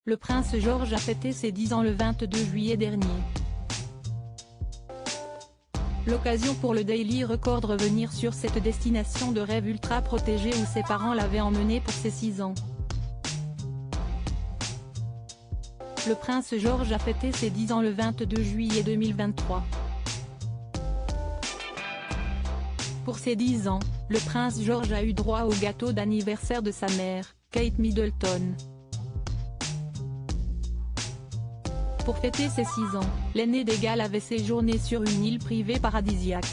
Le prince George a fêté ses 10 ans le 22 juillet dernier. L'occasion pour le Daily Record de revenir sur cette destination de rêve ultra protégée où ses parents l'avaient emmené pour ses 6 ans. Le prince George a fêté ses 10 ans le 22 juillet 2023. Pour ses 10 ans, le prince George a eu droit au gâteau d'anniversaire de sa mère, Kate Middleton. Pour fêter ses 6 ans, l'aîné des Galles avait séjourné sur une île privée paradisiaque.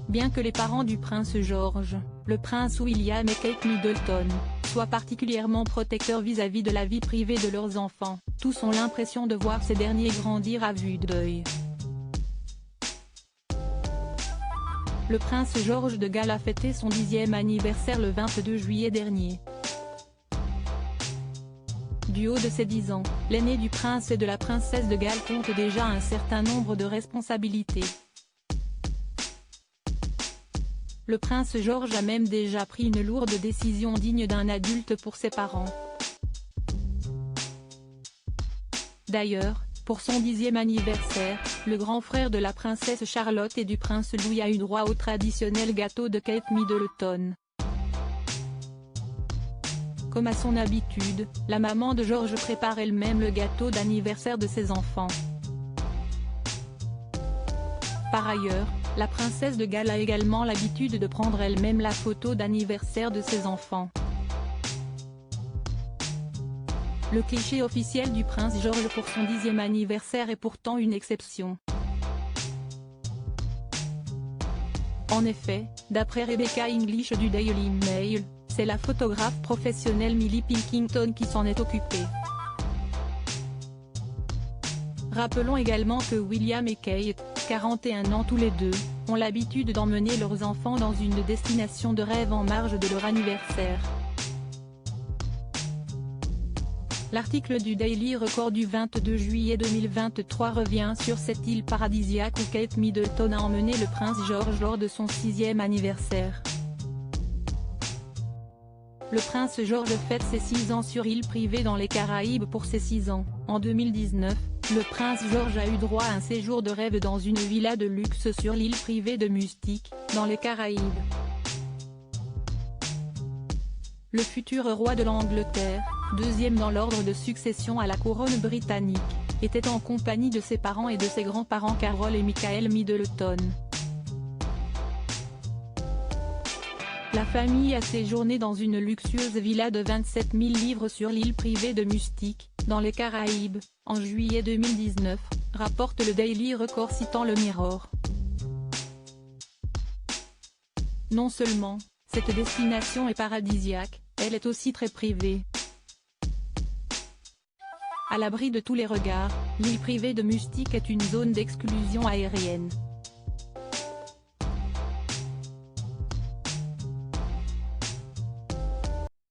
Bien que les parents du prince George, le prince William et Kate Middleton, soient particulièrement protecteurs vis-à-vis de la vie privée de leurs enfants, tous ont l'impression de voir ces derniers grandir à vue d'œil. Le prince George de Galles a fêté son 10e anniversaire le 22 juillet dernier. Du haut de ses 10 ans, l'aîné du prince et de la princesse de Galles compte déjà un certain nombre de responsabilités. Le prince George a même déjà pris une lourde décision digne d'un adulte pour ses parents. D'ailleurs, pour son 10e anniversaire, le grand frère de la princesse Charlotte et du prince Louis a eu droit au traditionnel gâteau de Kate Middleton. Comme à son habitude, la maman de George prépare elle-même le gâteau d'anniversaire de ses enfants. Par ailleurs, la princesse de Galles a également l'habitude de prendre elle-même la photo d'anniversaire de ses enfants. Le cliché officiel du prince George pour son 10e anniversaire est pourtant une exception. En effet, d'après Rebecca English du Daily Mail, c'est la photographe professionnelle Millie Pilkington qui s'en est occupée. Rappelons également que William et Kate, 41 ans tous les deux, ont l'habitude d'emmener leurs enfants dans une destination de rêve en marge de leur anniversaire. L'article du Daily Record du 22 juillet 2023 revient sur cette île paradisiaque où Kate Middleton a emmené le prince George lors de son 6e anniversaire. Le prince George fête ses 6 ans sur île privée dans les Caraïbes pour ses 6 ans. En 2019, le prince George a eu droit à un séjour de rêve dans une villa de luxe sur l'île privée de Mustique, dans les Caraïbes. Le futur roi de l'Angleterre, deuxième dans l'ordre de succession à la couronne britannique, était en compagnie de ses parents et de ses grands-parents Carol et Michael Middleton. La famille a séjourné dans une luxueuse villa de 27 000 livres sur l'île privée de Mustique, dans les Caraïbes, en juillet 2019, rapporte le Daily Record citant le Mirror. Non seulement, cette destination est paradisiaque, elle est aussi très privée. À l'abri de tous les regards, l'île privée de Mustique est une zone d'exclusion aérienne.